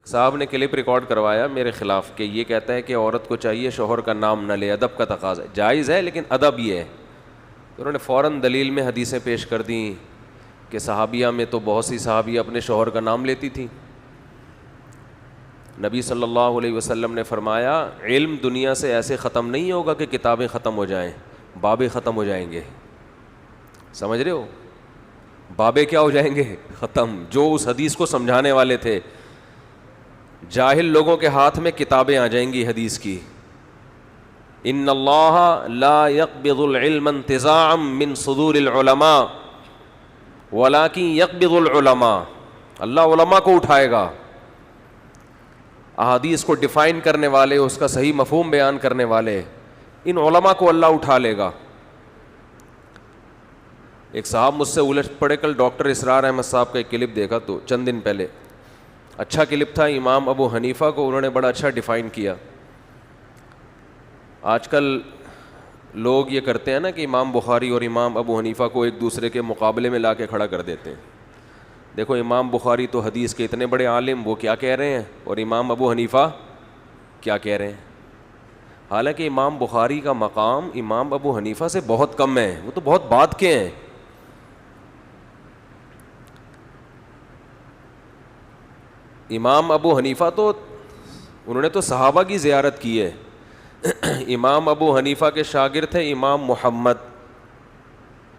صاحب نے clip record کروایا میرے خلاف کہ یہ کہتا ہے کہ عورت کو چاہیے شوہر کا نام نہ لے، ادب کا تقاضا ہے، جائز ہے لیکن ادب یہ ہے. انہوں نے فوراً دلیل میں حدیثیں پیش کر دیں کہ صحابیہ میں تو بہت سی صحابیہ اپنے شوہر کا نام لیتی تھیں. نبی صلی اللہ علیہ وسلم نے فرمایا علم دنیا سے ایسے ختم نہیں ہوگا کہ کتابیں ختم ہو جائیں، بابیں ختم ہو جائیں گے. سمجھ رہے ہو؟ بابے کیا ہو جائیں گے؟ ختم. جو اس حدیث کو سمجھانے والے تھے، جاہل لوگوں کے ہاتھ میں کتابیں آ جائیں گی حدیث کی. ان اللہ لا يقبض العلم انتزاعا من صدور العلماء ولكن يقبض العلماء. اللہ علماء کو اٹھائے گا. احادیث کو ڈیفائن کرنے والے، اس کا صحیح مفہوم بیان کرنے والے، ان علماء کو اللہ اٹھا لے گا. ایک صاحب مجھ سے الجھ پڑے، کل ڈاکٹر اسرار احمد صاحب کا ایک کلپ دیکھا تو چند دن پہلے، اچھا کلپ تھا. امام ابو حنیفہ کو انہوں نے بڑا اچھا ڈیفائن کیا. آج کل لوگ یہ کرتے ہیں نا کہ امام بخاری اور امام ابو حنیفہ کو ایک دوسرے کے مقابلے میں لا کے کھڑا کر دیتے ہیں. دیکھو امام بخاری تو حدیث کے اتنے بڑے عالم، وہ کیا کہہ رہے ہیں، اور امام ابو حنیفہ کیا کہہ رہے ہیں. حالانکہ امام بخاری کا مقام امام ابو حنیفہ سے بہت کم ہے، وہ تو بہت بعد کے ہیں. امام ابو حنیفہ تو انہوں نے تو صحابہ کی زیارت کی ہے. امام ابو حنیفہ کے شاگرد تھے امام محمد،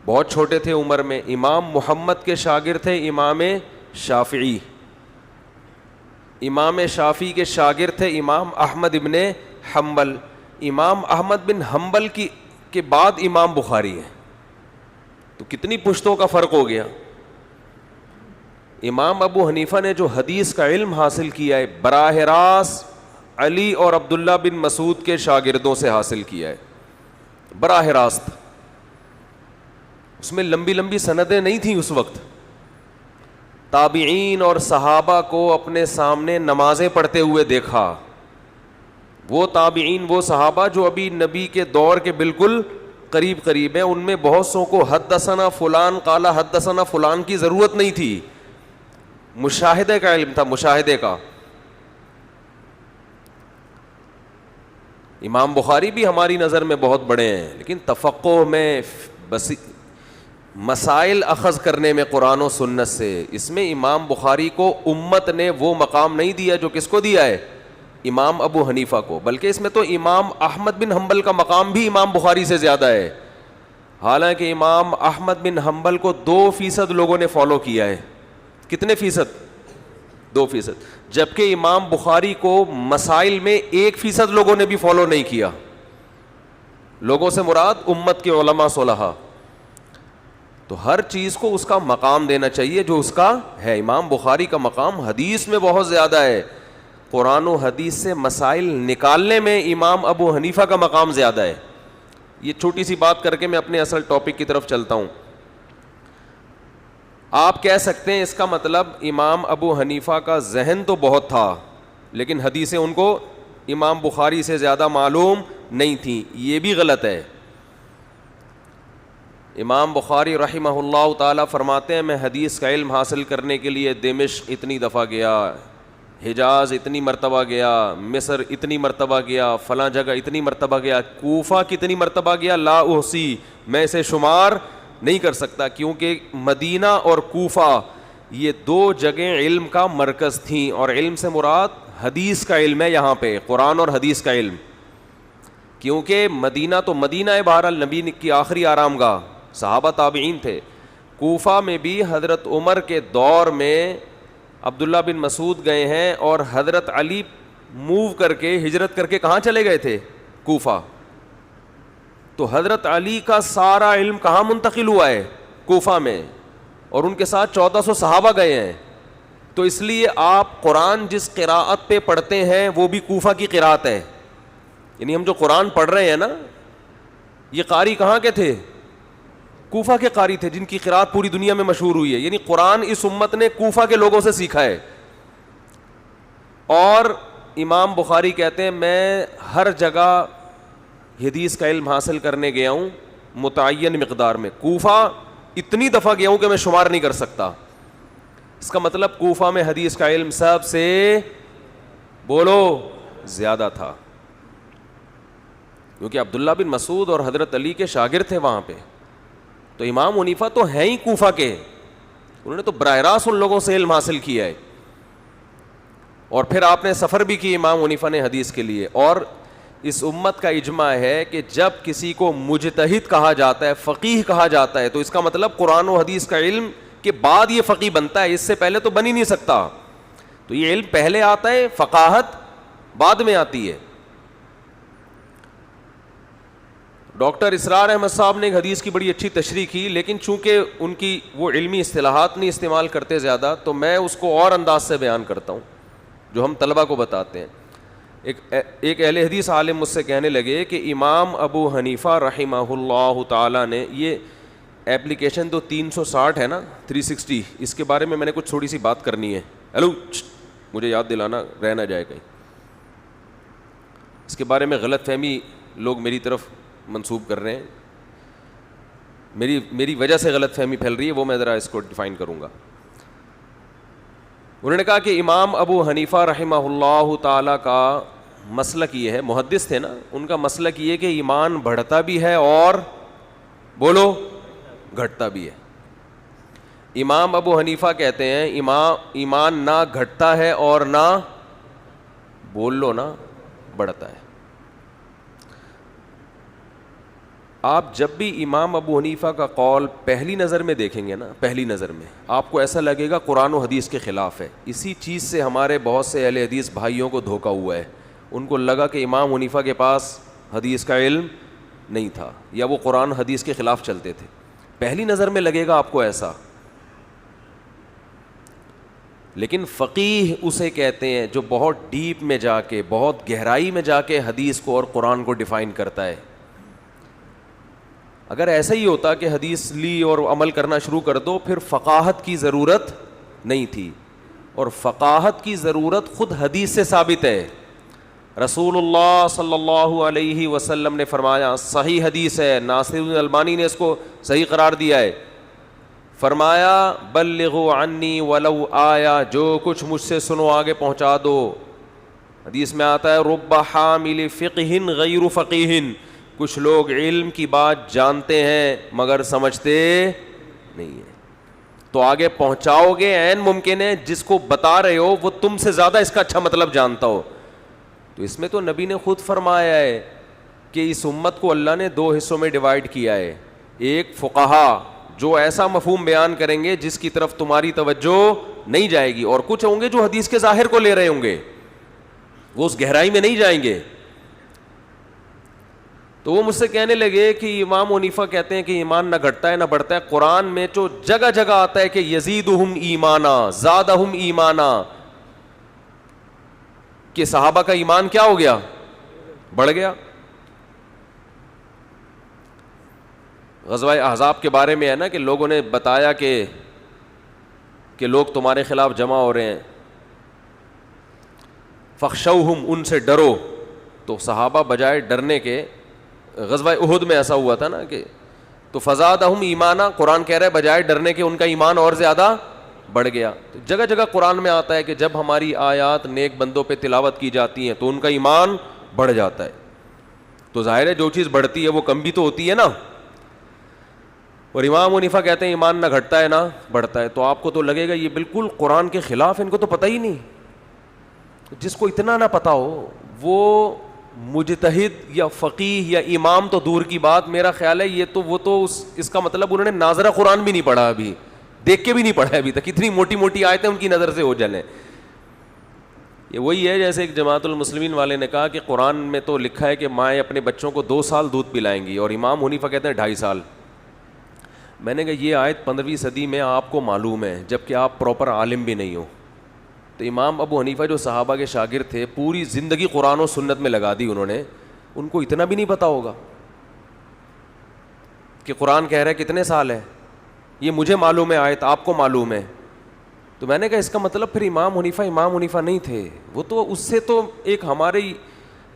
بہت چھوٹے تھے عمر میں. امام محمد کے شاگرد تھے امام شافعی. امام شافعی کے شاگرد تھے امام احمد ابن حنبل. امام احمد بن حنبل کے بعد امام بخاری ہے. تو کتنی پشتوں کا فرق ہو گیا. امام ابو حنیفہ نے جو حدیث کا علم حاصل کیا ہے براہ راست علی اور عبداللہ بن مسعود کے شاگردوں سے حاصل کیا ہے، براہ راست. اس میں لمبی لمبی سندیں نہیں تھیں اس وقت. تابعین اور صحابہ کو اپنے سامنے نمازیں پڑھتے ہوئے دیکھا. وہ تابعین، وہ صحابہ جو ابھی نبی کے دور کے بالکل قریب قریب ہیں، ان میں بہت سو کو حدثنا فلان قال حدثنا فلان کی ضرورت نہیں تھی. مشاہدے کا علم تھا، مشاہدے کا. امام بخاری بھی ہماری نظر میں بہت بڑے ہیں، لیکن تفقہ میں، مسائل اخذ کرنے میں قرآن و سنت سے، اس میں امام بخاری کو امت نے وہ مقام نہیں دیا جو کس کو دیا ہے، امام ابو حنیفہ کو. بلکہ اس میں تو امام احمد بن حنبل کا مقام بھی امام بخاری سے زیادہ ہے. حالانکہ امام احمد بن حنبل کو 2% لوگوں نے فالو کیا ہے. کتنے فیصد؟ 2%. جبکہ امام بخاری کو مسائل میں 1% لوگوں نے بھی فالو نہیں کیا. لوگوں سے مراد امت کے علماء صلحاء. تو ہر چیز کو اس کا مقام دینا چاہیے جو اس کا ہے. امام بخاری کا مقام حدیث میں بہت زیادہ ہے. قرآن و حدیث سے مسائل نکالنے میں امام ابو حنیفہ کا مقام زیادہ ہے. یہ چھوٹی سی بات کر کے میں اپنے اصل ٹاپک کی طرف چلتا ہوں. آپ کہہ سکتے ہیں اس کا مطلب امام ابو حنیفہ کا ذہن تو بہت تھا لیکن حدیثیں ان کو امام بخاری سے زیادہ معلوم نہیں تھیں. یہ بھی غلط ہے. امام بخاری رحمہ اللہ تعالیٰ فرماتے ہیں میں حدیث کا علم حاصل کرنے کے لیے دمشق اتنی دفعہ گیا، حجاز اتنی مرتبہ گیا، مصر اتنی مرتبہ گیا، فلاں جگہ اتنی مرتبہ گیا، کوفہ کتنی مرتبہ گیا، لا احصی، میں اسے شمار نہیں کر سکتا. کیونکہ مدینہ اور کوفہ یہ 2 جگہیں علم کا مرکز تھیں، اور علم سے مراد حدیث کا علم ہے یہاں پہ، قرآن اور حدیث کا علم. کیونکہ مدینہ تو مدینہ ہے، بہرحال نبی کی آخری آرام گاہ، صحابہ تابعین تھے. کوفہ میں بھی حضرت عمر کے دور میں عبداللہ بن مسعود گئے ہیں، اور حضرت علی موو کر کے، ہجرت کر کے کہاں چلے گئے تھے؟ کوفہ. تو حضرت علی کا سارا علم کہاں منتقل ہوا ہے؟ کوفہ میں، اور ان کے ساتھ 1400 صحابہ گئے ہیں. تو اس لیے آپ قرآن جس قراءت پہ پڑھتے ہیں وہ بھی کوفہ کی قراءت ہے. یعنی ہم جو قرآن پڑھ رہے ہیں نا، یہ قاری کہاں کے تھے؟ کوفہ کے قاری تھے، جن کی قراءت پوری دنیا میں مشہور ہوئی ہے. یعنی قرآن اس امت نے کوفہ کے لوگوں سے سیکھا ہے. اور امام بخاری کہتے ہیں میں ہر جگہ حدیث کا علم حاصل کرنے گیا ہوں متعین مقدار میں. کوفہ اتنی دفعہ گیا ہوں کہ میں شمار نہیں کر سکتا. اس کا مطلب کوفہ میں حدیث کا علم سب سے بولو زیادہ تھا، کیونکہ عبداللہ بن مسعود اور حضرت علی کے شاگرد تھے وہاں پہ. تو امام حنیفہ تو ہیں ہی کوفہ کے، انہوں نے تو براہ راست ان لوگوں سے علم حاصل کیا ہے. اور پھر آپ نے سفر بھی کی امام حنیفہ نے حدیث کے لیے. اور اس امت کا اجماع ہے کہ جب کسی کو مجتہد کہا جاتا ہے، فقیہ کہا جاتا ہے، تو اس کا مطلب قرآن و حدیث کا علم کے بعد یہ فقیہ بنتا ہے، اس سے پہلے تو بن ہی نہیں سکتا. تو یہ علم پہلے آتا ہے، فقاہت بعد میں آتی ہے. ڈاکٹر اسرار احمد صاحب نے ایک حدیث کی بڑی اچھی تشریح کی، لیکن چونکہ ان کی وہ علمی اصطلاحات نہیں استعمال کرتے زیادہ، تو میں اس کو اور انداز سے بیان کرتا ہوں جو ہم طلبہ کو بتاتے ہیں. ایک اہل حدیث عالم مجھ سے کہنے لگے کہ امام ابو حنیفہ رحمہ اللہ تعالیٰ نے، یہ ایپلیکیشن تو 360 ہے نا، 360، اس کے بارے میں نے کچھ تھوڑی سی بات کرنی ہے. ہیلو، مجھے یاد دلانا، رہ نہ جائے کہیں. اس کے بارے میں غلط فہمی لوگ میری طرف منسوب کر رہے ہیں، میری وجہ سے غلط فہمی پھیل رہی ہے، وہ میں ذرا اس کو ڈیفائن کروں گا. انہوں نے کہا کہ امام ابو حنیفہ رحمہ اللہ تعالیٰ کا مسلک یہ ہے، محدث تھے نا، ان کا مسلک یہ کہ ایمان بڑھتا بھی ہے اور بولو گھٹتا بھی ہے. امام ابو حنیفہ کہتے ہیں ایمان نہ گھٹتا ہے اور نہ بول لو نا بڑھتا ہے. آپ جب بھی امام ابو حنیفہ کا قول پہلی نظر میں دیکھیں گے نا، پہلی نظر میں آپ کو ایسا لگے گا قرآن و حدیث کے خلاف ہے. اسی چیز سے ہمارے بہت سے اہل حدیث بھائیوں کو دھوکا ہوا ہے. ان کو لگا کہ امام حنیفہ کے پاس حدیث کا علم نہیں تھا یا وہ قرآن حدیث کے خلاف چلتے تھے. پہلی نظر میں لگے گا آپ کو ایسا، لیکن فقیہ اسے کہتے ہیں جو بہت ڈیپ میں جا کے، بہت گہرائی میں جا کے حدیث کو اور قرآن کو ڈیفائن کرتا ہے. اگر ایسا ہی ہوتا کہ حدیث لی اور عمل کرنا شروع کر دو، پھر فقاہت کی ضرورت نہیں تھی. اور فقاہت کی ضرورت خود حدیث سے ثابت ہے. رسول اللہ صلی اللہ علیہ وسلم نے فرمایا، صحیح حدیث ہے، ناصر الالبانی نے اس کو صحیح قرار دیا ہے، فرمایا بلغوا عنی ولو آیا، جو کچھ مجھ سے سنو آگے پہنچا دو. حدیث میں آتا ہے رب حامل فقہ غیر فقیہ، کچھ لوگ علم کی بات جانتے ہیں مگر سمجھتے نہیں ہیں. تو آگے پہنچاؤ گے، عین ممکن ہے جس کو بتا رہے ہو وہ تم سے زیادہ اس کا اچھا مطلب جانتا ہو. تو اس میں تو نبی نے خود فرمایا ہے کہ اس امت کو اللہ نے 2 حصوں میں ڈیوائیڈ کیا ہے. ایک فقہا جو ایسا مفہوم بیان کریں گے جس کی طرف تمہاری توجہ نہیں جائے گی، اور کچھ ہوں گے جو حدیث کے ظاہر کو لے رہے ہوں گے، وہ اس گہرائی میں نہیں جائیں گے. تو وہ مجھ سے کہنے لگے کہ امام حنیفہ کہتے ہیں کہ ایمان نہ گھٹتا ہے نہ بڑھتا ہے. قرآن میں جو جگہ جگہ آتا ہے کہ یزیدہم ایمانا، زادہم ایمانا، کہ صحابہ کا ایمان کیا ہو گیا؟ بڑھ گیا. غزوہ احزاب کے بارے میں ہے نا کہ لوگوں نے بتایا کہ لوگ تمہارے خلاف جمع ہو رہے ہیں، فخشوہم، ان سے ڈرو. تو صحابہ بجائے ڈرنے کے، غزوہ احد میں ایسا ہوا تھا نا کہ تو فزادہم ایمانا، قرآن کہہ رہا ہے بجائے ڈرنے کے ان کا ایمان اور زیادہ بڑھ گیا. تو جگہ جگہ قرآن میں آتا ہے کہ جب ہماری آیات نیک بندوں پہ تلاوت کی جاتی ہیں تو ان کا ایمان بڑھ جاتا ہے. تو ظاہر ہے جو چیز بڑھتی ہے وہ کم بھی تو ہوتی ہے نا. اور امام حنیفہ کہتے ہیں ایمان نہ گھٹتا ہے نہ بڑھتا ہے. تو آپ کو تو لگے گا یہ بالکل قرآن کے خلاف، ان کو تو پتہ ہی نہیں. جس کو اتنا نہ پتا ہو وہ مجتہد یا فقیہ یا امام تو دور کی بات، میرا خیال ہے یہ تو وہ تو اس کا مطلب انہوں نے ناظرہ قرآن بھی نہیں پڑھا، ابھی دیکھ کے بھی نہیں پڑھا ابھی تک. اتنی موٹی موٹی آیتیں ان کی نظر سے ہو جلیں. یہ وہی ہے جیسے ایک جماعت المسلمین والے نے کہا کہ قرآن میں تو لکھا ہے کہ مائیں اپنے بچوں کو 2 سال دودھ پلائیں گی، اور امام حنیفہ کہتے ہیں 2.5 سال. میں نے کہا یہ آیت 15ویں صدی میں آپ کو معلوم ہے جبکہ آپ پراپر عالم بھی نہیں ہو. تو امام ابو حنیفہ جو صحابہ کے شاگرد تھے، پوری زندگی قرآن و سنت میں لگا دی انہوں نے، ان کو اتنا بھی نہیں پتا ہوگا کہ قرآن کہہ رہا ہے کتنے سال ہے. یہ مجھے معلوم ہے آیت، آپ کو معلوم ہے. تو میں نے کہا اس کا مطلب پھر امام حنیفہ نہیں تھے، وہ تو اس سے تو ایک ہماری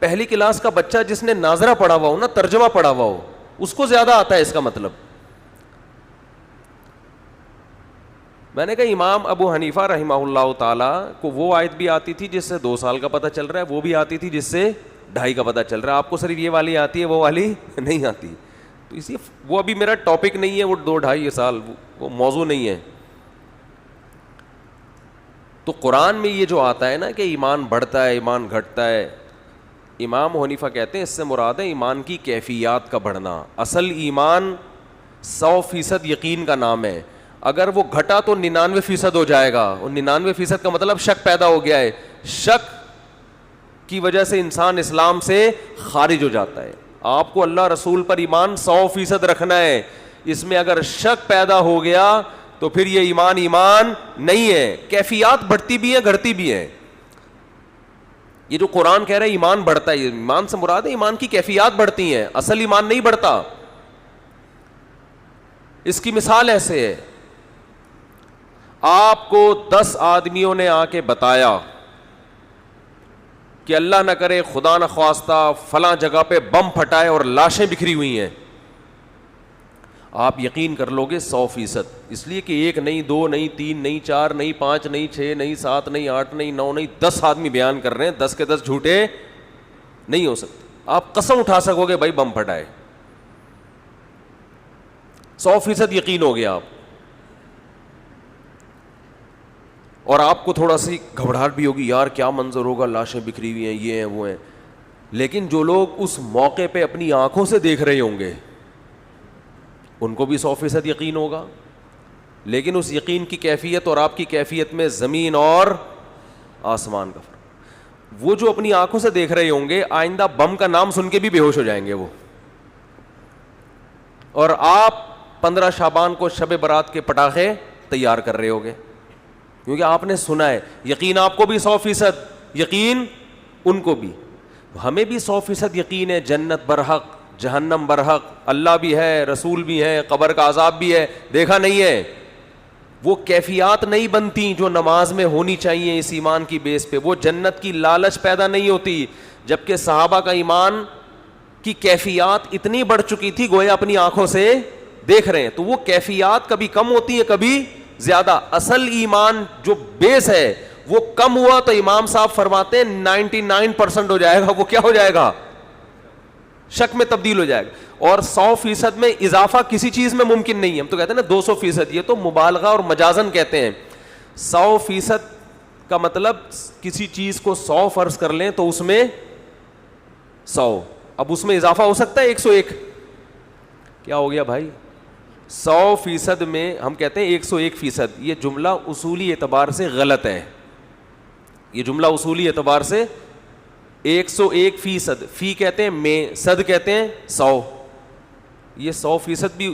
پہلی کلاس کا بچہ جس نے ناظرہ پڑھا ہوا ہو نا، ترجمہ پڑھا ہوا ہو، اس کو زیادہ آتا ہے اس کا مطلب. میں نے کہا امام ابو حنیفہ رحمہ اللہ تعالیٰ کو وہ آیت بھی آتی تھی جس سے 2 سال کا پتہ چل رہا ہے, وہ بھی آتی تھی جس سے 2.5 کا پتہ چل رہا ہے, آپ کو صرف یہ والی آتی ہے, وہ والی نہیں آتی. تو اسی وہ ابھی میرا ٹاپک نہیں ہے, وہ 2-2.5 سال وہ موضوع نہیں ہے. تو قرآن میں یہ جو آتا ہے نا کہ ایمان بڑھتا ہے ایمان گھٹتا ہے, امام حنیفہ کہتے ہیں اس سے مراد ہے ایمان کی کیفیات کا بڑھنا. اصل ایمان 100% یقین کا نام ہے, اگر وہ گھٹا تو 99% ہو جائے گا, اور 99% کا مطلب شک پیدا ہو گیا ہے, شک کی وجہ سے انسان اسلام سے خارج ہو جاتا ہے. آپ کو اللہ رسول پر ایمان 100% رکھنا ہے, اس میں اگر شک پیدا ہو گیا تو پھر یہ ایمان نہیں ہے. کیفیات بڑھتی بھی ہیں گھٹتی بھی ہیں. یہ جو قرآن کہہ رہا ہے ایمان بڑھتا ہے, ایمان سے مراد ہے ایمان کی کیفیات بڑھتی ہیں, اصل ایمان نہیں بڑھتا. اس کی مثال ایسے ہے, آپ کو 10 آدمیوں نے آ کے بتایا کہ اللہ نہ کرے خدا نہ خواستہ فلاں جگہ پہ بم پھٹائے اور لاشیں بکھری ہوئی ہیں, آپ یقین کر لو گے 100%, اس لیے کہ 1 نہیں 2 نہیں 3 نہیں 4 نہیں 5 نہیں 6 نہیں 7 نہیں 8 نہیں 9 نہیں 10 آدمی بیان کر رہے ہیں, 10 کے 10 جھوٹے نہیں ہو سکتے. آپ قسم اٹھا سکو گے بھائی بم پھٹائے, 100% یقین ہو گیا آپ, اور آپ کو تھوڑا سی گھبراہٹ بھی ہوگی, یار کیا منظر ہوگا, لاشیں بکھری ہوئی ہیں, یہ ہیں وہ ہیں. لیکن جو لوگ اس موقع پہ اپنی آنکھوں سے دیکھ رہے ہوں گے ان کو بھی 100% یقین ہوگا, لیکن اس یقین کی کیفیت اور آپ کی کیفیت میں زمین اور آسمان کا فرق. وہ جو اپنی آنکھوں سے دیکھ رہے ہوں گے آئندہ بم کا نام سن کے بھی بے ہوش ہو جائیں گے وہ, اور آپ 15 شعبان کو شب برات کے پٹاخے تیار کر رہے ہوگے کیونکہ آپ نے سنا ہے. یقین آپ کو بھی 100%, یقین ان کو بھی. ہمیں بھی 100% یقین ہے جنت برحق جہنم برحق, اللہ بھی ہے رسول بھی ہے قبر کا عذاب بھی ہے, دیکھا نہیں ہے. وہ کیفیات نہیں بنتی جو نماز میں ہونی چاہیے اس ایمان کی بیس پہ, وہ جنت کی لالچ پیدا نہیں ہوتی. جبکہ صحابہ کا ایمان کی کیفیات اتنی بڑھ چکی تھی گویا اپنی آنکھوں سے دیکھ رہے ہیں, تو وہ کیفیات کبھی کم ہوتی ہیں کبھی زیادہ. اصل ایمان جو بیس ہے وہ کم ہوا تو امام صاحب فرماتے ہیں 99% ہو جائے گا, وہ کیا ہو جائے گا, شک میں تبدیل ہو جائے گا. اور 100% میں اضافہ کسی چیز میں ممکن نہیں ہے. ہم تو کہتے ہیں نا 200%, یہ تو مبالغہ اور مجازن کہتے ہیں. 100% کا مطلب کسی چیز کو 100 فرض کر لیں تو اس میں 100, اب اس میں اضافہ ہو سکتا ہے 101. کیا ہو گیا بھائی, 100% میں ہم کہتے ہیں 101%. یہ جملہ اصولی اعتبار سے غلط ہے. یہ جملہ اصولی اعتبار سے 101%, فی کہتے ہیں میں, صد کہتے ہیں 100. یہ 100% بھی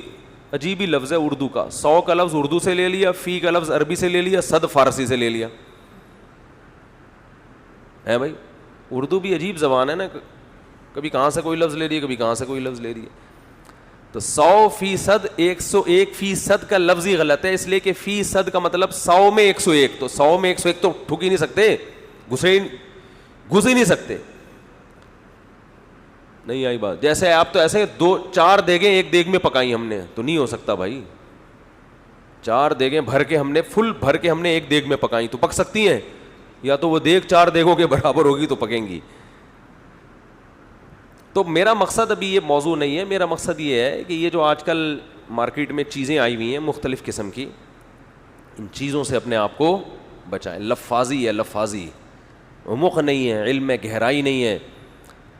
عجیب ہی لفظ ہے اردو کا. 100 کا لفظ اردو سے لے لیا, فی کا لفظ عربی سے لے لیا, صد فارسی سے لے لیا ہے. بھائی اردو بھی عجیب زبان ہے نا, کبھی کہاں سے کوئی لفظ لے رہی ہے کبھی کہاں سے کوئی لفظ لے رہی ہے. تو 100%, 101% کا لفظ ہی غلط ہے, اس لیے کہ فی صد کا مطلب 100 میں 101, تو 100 میں 101 تو ٹھک ہی نہیں سکتے, گھس ہی نہیں سکتے. نہیں آئی بات. جیسے آپ تو ایسے 4 دیگیں ایک دیگ میں پکائی ہم نے, تو نہیں ہو سکتا بھائی. 4 دیگیں بھر کے ہم نے, فل بھر کے ہم نے ایک دیگ میں پکائی تو پک سکتی ہیں, یا تو وہ دیگ 4 دیگوں کے برابر ہوگی تو پکیں گی. تو میرا مقصد ابھی یہ موضوع نہیں ہے, میرا مقصد یہ ہے کہ یہ جو آج کل مارکیٹ میں چیزیں آئی ہوئی ہیں مختلف قسم کی, ان چیزوں سے اپنے آپ کو بچائیں. لفاظی ہے, لفاظی عمق نہیں ہے, علم میں گہرائی نہیں ہے.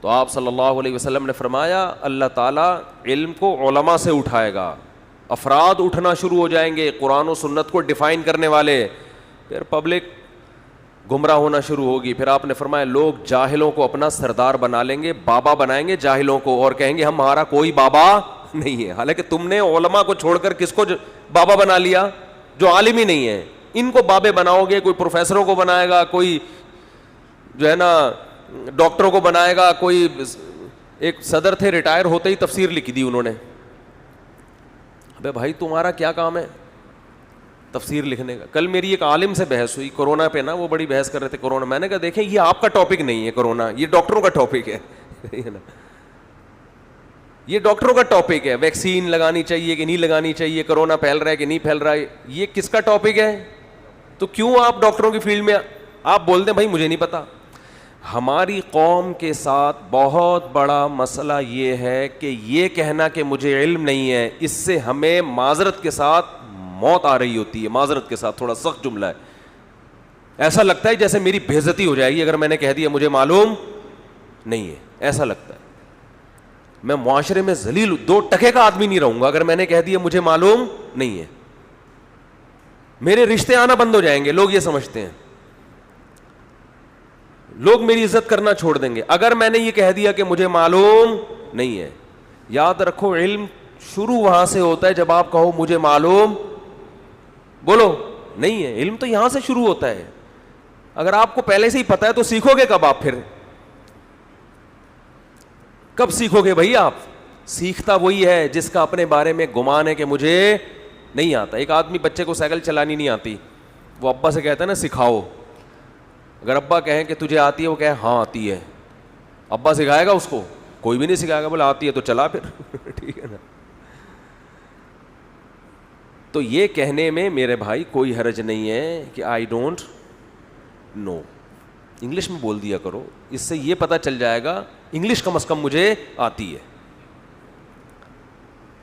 تو آپ صلی اللہ علیہ وسلم نے فرمایا اللہ تعالیٰ علم کو علماء سے اٹھائے گا, افراد اٹھنا شروع ہو جائیں گے قرآن و سنت کو ڈیفائن کرنے والے, پھر پبلک گمراہ ہونا شروع ہوگی. پھر آپ نے فرمایا لوگ جاہلوں کو اپنا سردار بنا لیں گے, بابا بنائیں گے جاہلوں کو, اور کہیں گے ہمارا کوئی بابا نہیں ہے. حالانکہ تم نے علماء کو چھوڑ کر کس کو بابا بنا لیا, جو عالم ہی نہیں ہے. ان کو بابے بناؤ گے, کوئی پروفیسروں کو بنائے گا, کوئی جو ہے نا ڈاکٹروں کو بنائے گا, کوئی ایک صدر تھے ریٹائر ہوتے ہی تفسیر لکھ دی انہوں نے. ابے بھائی تمہارا کیا کام ہے تفسیر لکھنے کا. کل میری ایک عالم سے بحث ہوئی کورونا پہ نا, وہ بڑی بحث کر رہے تھے کورونا. میں نے کہا دیکھیں یہ آپ کا ٹاپک نہیں ہے کورونا, یہ ڈاکٹروں کا ٹاپک ہے. یہ ڈاکٹروں کا ٹاپک ہے, ویکسین لگانی چاہیے کہ نہیں لگانی چاہیے, کرونا پھیل رہا ہے کہ نہیں پھیل رہا ہے, یہ کس کا ٹاپک ہے؟ تو کیوں آپ ڈاکٹروں کی فیلڈ میں آپ بولتے ہیں بھائی مجھے نہیں پتا. ہماری قوم کے ساتھ بہت بڑا مسئلہ یہ ہے کہ یہ کہنا کہ مجھے علم نہیں ہے, اس سے ہمیں معذرت کے ساتھ موت آ رہی ہوتی ہے. معذرت کے ساتھ, تھوڑا سخت جملہ ہے, ایسا لگتا ہے جیسے میری بے عزتی ہو جائے گی اگر میں نے کہہ دیا مجھے معلوم نہیں ہے. ایسا لگتا ہے میں معاشرے میں ذلیل 2 ٹکے کا آدمی نہیں رہوں گا اگر میں نے کہہ دیا مجھے معلوم نہیں ہے. میرے رشتے آنا بند ہو جائیں گے, لوگ یہ سمجھتے ہیں, لوگ میری عزت کرنا چھوڑ دیں گے اگر میں نے یہ کہہ دیا کہ مجھے معلوم نہیں ہے. یاد رکھو علم شروع وہاں سے ہوتا ہے جب آپ کہو مجھے معلوم, بولو نہیں ہے. علم تو یہاں سے شروع ہوتا ہے. اگر آپ کو پہلے سے ہی پتا ہے تو سیکھو گے کب آپ؟ پھر کب سیکھو گے بھائی آپ؟ سیکھتا وہی ہے جس کا اپنے بارے میں گمان ہے کہ مجھے نہیں آتا. ایک آدمی بچے کو سائیکل چلانی نہیں آتی, وہ ابا سے کہتا ہے نا سکھاؤ. اگر ابا کہیں کہ تجھے آتی ہے, وہ کہے ہاں آتی ہے, ابا سکھائے گا اس کو؟ کوئی بھی نہیں سکھائے گا. بولے آتی ہے تو چلا پھر ٹھیک ہے نا. تو یہ کہنے میں میرے بھائی کوئی حرج نہیں ہے کہ آئی ڈونٹ نو. انگلش میں بول دیا کرو, اس سے یہ پتہ چل جائے گا انگلش کم از کم مجھے آتی ہے.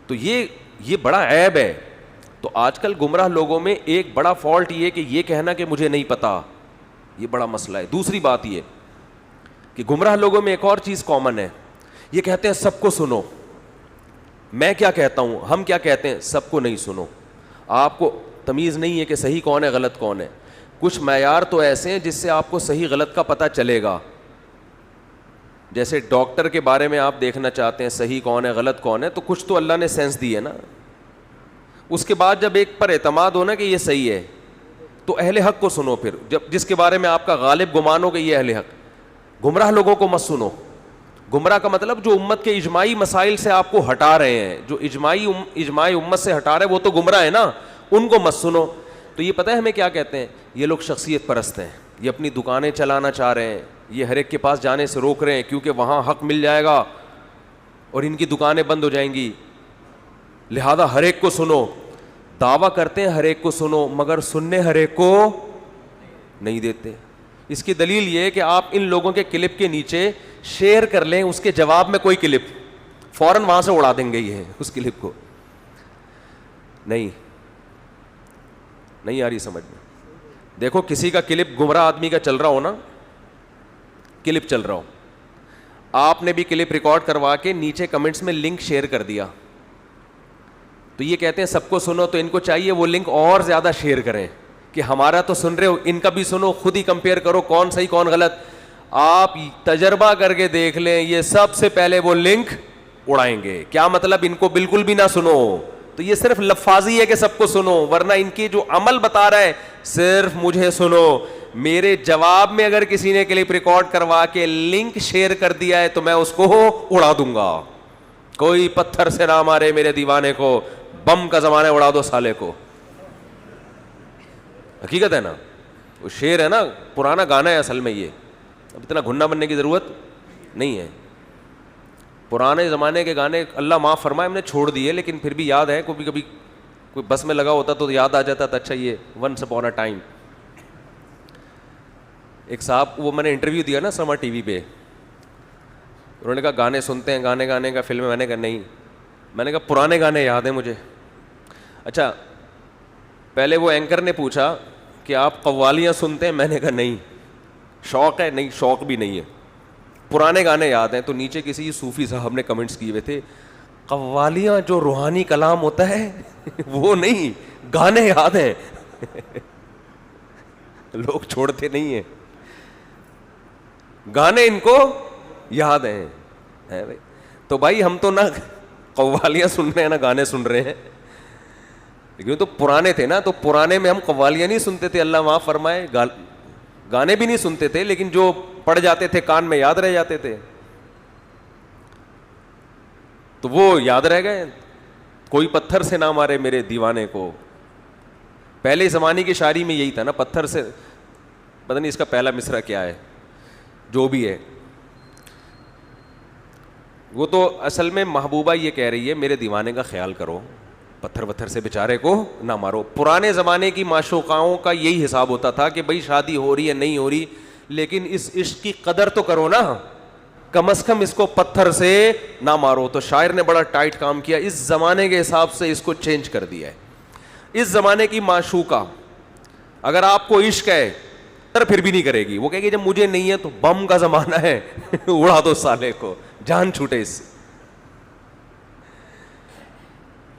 تو یہ بڑا عیب ہے. تو آج کل گمراہ لوگوں میں ایک بڑا فالٹ یہ کہ یہ کہنا کہ مجھے نہیں پتا, یہ بڑا مسئلہ ہے. دوسری بات یہ کہ گمراہ لوگوں میں ایک اور چیز کامن ہے, یہ کہتے ہیں سب کو سنو. میں کیا کہتا ہوں, ہم کیا کہتے ہیں, سب کو نہیں سنو. آپ کو تمیز نہیں ہے کہ صحیح کون ہے غلط کون ہے. کچھ معیار تو ایسے ہیں جس سے آپ کو صحیح غلط کا پتہ چلے گا. جیسے ڈاکٹر کے بارے میں آپ دیکھنا چاہتے ہیں صحیح کون ہے غلط کون ہے, تو کچھ تو اللہ نے سینس دی ہے نا. اس کے بعد جب ایک پر اعتماد ہونا کہ یہ صحیح ہے تو اہل حق کو سنو. پھر جب جس کے بارے میں آپ کا غالب گمان ہو کہ یہ اہل حق. گمراہ لوگوں کو مت سنو. گمراہ کا مطلب جو امت کے اجماعی مسائل سے آپ کو ہٹا رہے ہیں, جو اجماع امت سے ہٹا رہے ہیں, وہ تو گمراہ ہے نا, ان کو مت سنو. تو یہ پتہ ہے ہمیں کیا کہتے ہیں, یہ لوگ شخصیت پرست ہیں, یہ اپنی دکانیں چلانا چاہ رہے ہیں, یہ ہر ایک کے پاس جانے سے روک رہے ہیں کیونکہ وہاں حق مل جائے گا اور ان کی دکانیں بند ہو جائیں گی, لہذا ہر ایک کو سنو. دعویٰ کرتے ہیں ہر ایک کو سنو, مگر سننے ہر ایک کو نہیں دیتے. اس کی دلیل یہ ہے کہ آپ ان لوگوں کے کلپ کے نیچے شیئر کر لیں, اس کے جواب میں کوئی کلپ, فوراً وہاں سے اڑا دیں گے یہ اس کلپ کو. نہیں آ رہی سمجھ میں. دیکھو کسی کا کلپ گمراہ آدمی کا چل رہا ہو نا, کلپ چل رہا ہو, آپ نے بھی کلپ ریکارڈ کروا کے نیچے کمنٹس میں لنک شیئر کر دیا, تو یہ کہتے ہیں سب کو سنو, تو ان کو چاہیے وہ لنک اور زیادہ شیئر کریں کہ ہمارا تو سن رہے ہو, ان کا بھی سنو, خود ہی کمپیئر کرو کون صحیح کون غلط. آپ تجربہ کر کے دیکھ لیں, یہ سب سے پہلے وہ لنک اڑائیں گے. کیا مطلب, ان کو بالکل بھی نہ سنو. تو یہ صرف لفاظی ہے کہ سب کو سنو, ورنہ ان کی جو عمل بتا رہا ہے صرف مجھے سنو. میرے جواب میں اگر کسی نے کلپ ریکارڈ کروا کے لنک شیئر کر دیا ہے تو میں اس کو اڑا دوں گا. کوئی پتھر سے نہ مارے میرے دیوانے کو, بم کا زمانہ اڑا دو سالے کو. حقیقت ہے نا, وہ شعر ہے نا, پرانا گانا ہے اصل میں. یہ اب اتنا گھننا بننے کی ضرورت نہیں ہے. پرانے زمانے کے گانے اللہ معاف فرمائے ہم نے چھوڑ دیے, لیکن پھر بھی یاد ہے. کبھی کبھی کوئی بس میں لگا ہوتا تو یاد آ جاتا تھا, اچھا یہ ونس اپون اے ٹائم. ایک صاحب, وہ میں نے انٹرویو دیا نا سما ٹی وی پہ, انہوں نے کہا گانے سنتے ہیں, گانے گانے کا فلم. میں نے کہا نہیں. میں نے کہا پرانے گانے یاد ہیں مجھے. اچھا, پہلے وہ اینکر نے پوچھا کہ آپ قوالیاں سنتے ہیں؟ میں نے کہا نہیں. شوق ہے؟ نہیں, شوق بھی نہیں ہے. پرانے گانے یاد ہیں. تو نیچے کسی صوفی صاحب نے کمنٹس کیے ہوئے تھے, قوالیاں جو روحانی کلام ہوتا ہے وہ نہیں, گانے یاد ہیں. لوگ چھوڑتے نہیں ہیں, گانے ان کو یاد ہیں. تو بھائی ہم تو نہ قوالیاں سن رہے ہیں نہ گانے سن رہے ہیں, لیکن تو پرانے تھے نا, تو پرانے میں ہم قوالیاں نہیں سنتے تھے, اللہ معاف فرمائے, گانے بھی نہیں سنتے تھے, لیکن جو پڑھ جاتے تھے کان میں یاد رہ جاتے تھے, تو وہ یاد رہ گئے. کوئی پتھر سے نہ مارے میرے دیوانے کو. پہلے زمانے کی شاعری میں یہی تھا نا, پتھر سے, پتہ نہیں اس کا پہلا مصرع کیا ہے, جو بھی ہے. وہ تو اصل میں محبوبہ یہ کہہ رہی ہے میرے دیوانے کا خیال کرو, پتھر وتھر سے بیچارے کو نہ مارو. پرانے زمانے کی معشوقاؤں کا یہی حساب ہوتا تھا کہ بھائی شادی ہو رہی ہے نہیں ہو رہی, لیکن اس عشق کی قدر تو کرو نا, کم از کم اس کو پتھر سے نہ مارو. تو شاعر نے بڑا ٹائٹ کام کیا, اس زمانے کے حساب سے اس کو چینج کر دیا ہے. اس زمانے کی معشوقہ اگر آپ کو عشق ہے پھر بھی نہیں کرے گی, وہ کہے گی جب مجھے نہیں ہے تو بم کا زمانہ ہے اڑا دو سالے کو, جان چھوٹے اس سے.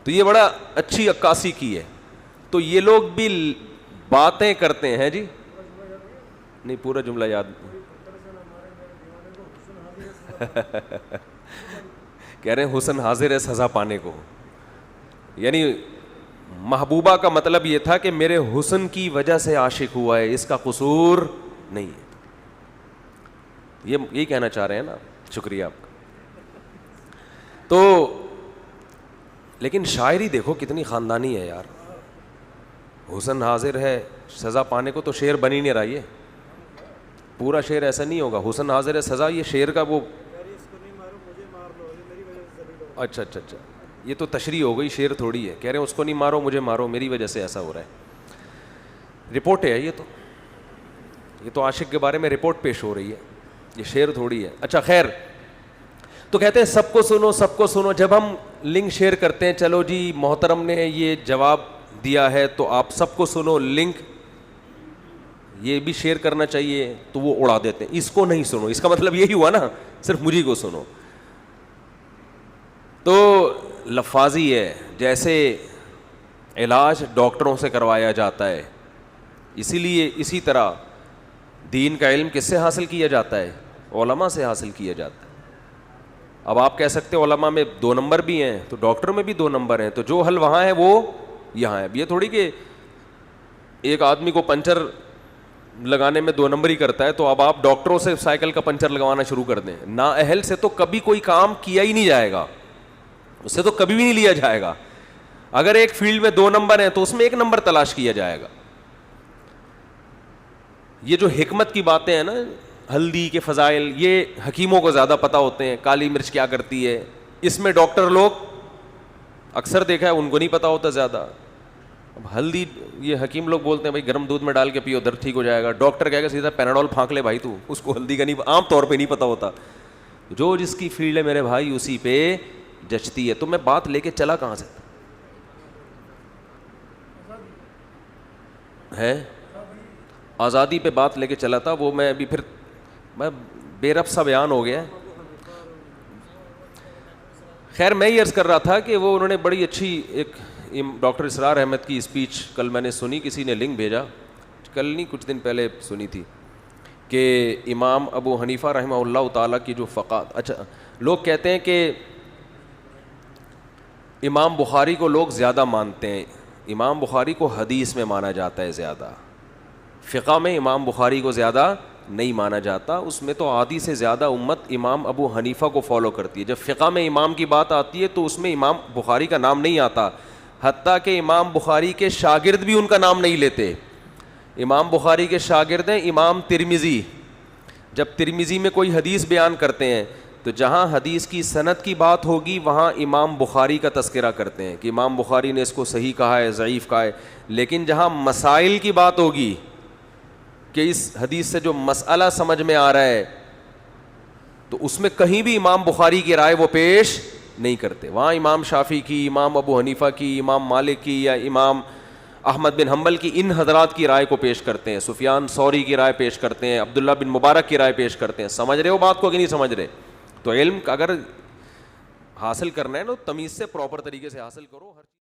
تو یہ بڑا اچھی عکاسی کی ہے. تو یہ لوگ بھی باتیں کرتے ہیں جی, نہیں پورا جملہ یاد کہہ رہے ہیں حسن حاضر ہے سزا پانے کو, یعنی محبوبہ کا مطلب یہ تھا کہ میرے حسن کی وجہ سے عاشق ہوا ہے, اس کا قصور نہیں ہے. یہی کہنا چاہ رہے ہیں نا, شکریہ آپ کا. تو لیکن شاعری دیکھو کتنی خاندانی ہے یار, حسن حاضر ہے سزا پانے کو, تو شعر بن ہی نہیں رہا. یہ پورا شعر ایسا نہیں ہوگا, حسن حاضر ہے سزا, یہ شعر کا وہ اچھا اچھا اچھا, یہ تو تشریح ہو گئی, شعر تھوڑی ہے. کہہ رہے ہیں اس کو نہیں مارو مجھے مارو, میری وجہ سے ایسا ہو رہا ہے. رپورٹ ہے یہ تو عاشق کے بارے میں رپورٹ پیش ہو رہی ہے, یہ شعر تھوڑی ہے. اچھا خیر, تو کہتے ہیں سب کو سنو سب کو سنو. جب ہم لنک شیئر کرتے ہیں, چلو جی محترم نے یہ جواب دیا ہے تو آپ سب کو سنو, لنک یہ بھی شیئر کرنا چاہیے, تو وہ اڑا دیتے ہیں اس کو نہیں سنو. اس کا مطلب یہی ہوا نا, صرف مجھے کو سنو. تو لفاظی ہے, جیسے علاج ڈاکٹروں سے کروایا جاتا ہے, اسی لیے اسی طرح دین کا علم کس سے حاصل کیا جاتا ہے؟ علماء سے حاصل کیا جاتا ہے. اب آپ کہہ سکتے ہیں علماء میں 2 نمبر بھی ہیں, تو ڈاکٹر میں بھی 2 نمبر ہیں, تو جو حل وہاں ہے وہ یہاں ہے. یہ تھوڑی کہ ایک آدمی کو پنچر لگانے میں 2 نمبر ہی کرتا ہے, تو اب آپ ڈاکٹروں سے سائیکل کا پنچر لگوانا شروع کر دیں. نااہل سے تو کبھی کوئی کام کیا ہی نہیں جائے گا, اس سے تو کبھی بھی نہیں لیا جائے گا. اگر ایک فیلڈ میں 2 نمبر ہیں تو اس میں 1 نمبر تلاش کیا جائے گا. یہ جو حکمت کی باتیں ہیں نا, ہلدی کے فضائل, یہ حکیموں کو زیادہ پتہ ہوتے ہیں. کالی مرچ کیا کرتی ہے, اس میں ڈاکٹر لوگ اکثر دیکھا ہے ان کو نہیں پتہ ہوتا زیادہ. اب ہلدی یہ حکیم لوگ بولتے ہیں بھائی گرم دودھ میں ڈال کے پیو درد ٹھیک ہو جائے گا. ڈاکٹر کہے گا سیدھا پیناڈول پھانک لے بھائی, تو اس کو ہلدی کا نہیں, عام طور پہ نہیں پتہ ہوتا. جو جس کی فیلڈ ہے میرے بھائی اسی پہ جچتی ہے. تو میں بات لے کے چلا کہاں سے ہے, آزادی پہ بات لے کے چلا تھا. وہ میں ابھی پھر میں بے رب سا بیان ہو گیا. خیر میں یہ عرض کر رہا تھا کہ وہ انہوں نے بڑی اچھی ایک ڈاکٹر اسرار احمد کی اسپیچ کل میں نے سنی, کسی نے لنک بھیجا, کل نہیں کچھ دن پہلے سنی تھی, کہ امام ابو حنیفہ رحمہ اللہ تعالیٰ کی جو فقات. اچھا لوگ کہتے ہیں کہ امام بخاری کو لوگ زیادہ مانتے ہیں. امام بخاری کو حدیث میں مانا جاتا ہے زیادہ, فقہ میں امام بخاری کو زیادہ نہیں مانا جاتا. اس میں تو آدھی سے زیادہ امت امام ابو حنیفہ کو فالو کرتی ہے. جب فقہ میں امام کی بات آتی ہے تو اس میں امام بخاری کا نام نہیں آتا, حتیٰ کہ امام بخاری کے شاگرد بھی ان کا نام نہیں لیتے. امام بخاری کے شاگرد ہیں امام ترمذی. جب ترمذی میں کوئی حدیث بیان کرتے ہیں تو جہاں حدیث کی سند کی بات ہوگی وہاں امام بخاری کا تذکرہ کرتے ہیں کہ امام بخاری نے اس کو صحیح کہا ہے, ضعیف کہا ہے. لیکن جہاں مسائل کی بات ہوگی کہ اس حدیث سے جو مسئلہ سمجھ میں آ رہا ہے, تو اس میں کہیں بھی امام بخاری کی رائے وہ پیش نہیں کرتے. وہاں امام شافعی کی, امام ابو حنیفہ کی, امام مالک کی یا امام احمد بن حنبل کی, ان حضرات کی رائے کو پیش کرتے ہیں. سفیان ثوری کی رائے پیش کرتے ہیں, عبداللہ بن مبارک کی رائے پیش کرتے ہیں. سمجھ رہے ہو بات کو کہ نہیں سمجھ رہے؟ تو علم اگر حاصل کرنا ہے نا تمیز سے, پراپر طریقے سے حاصل کرو.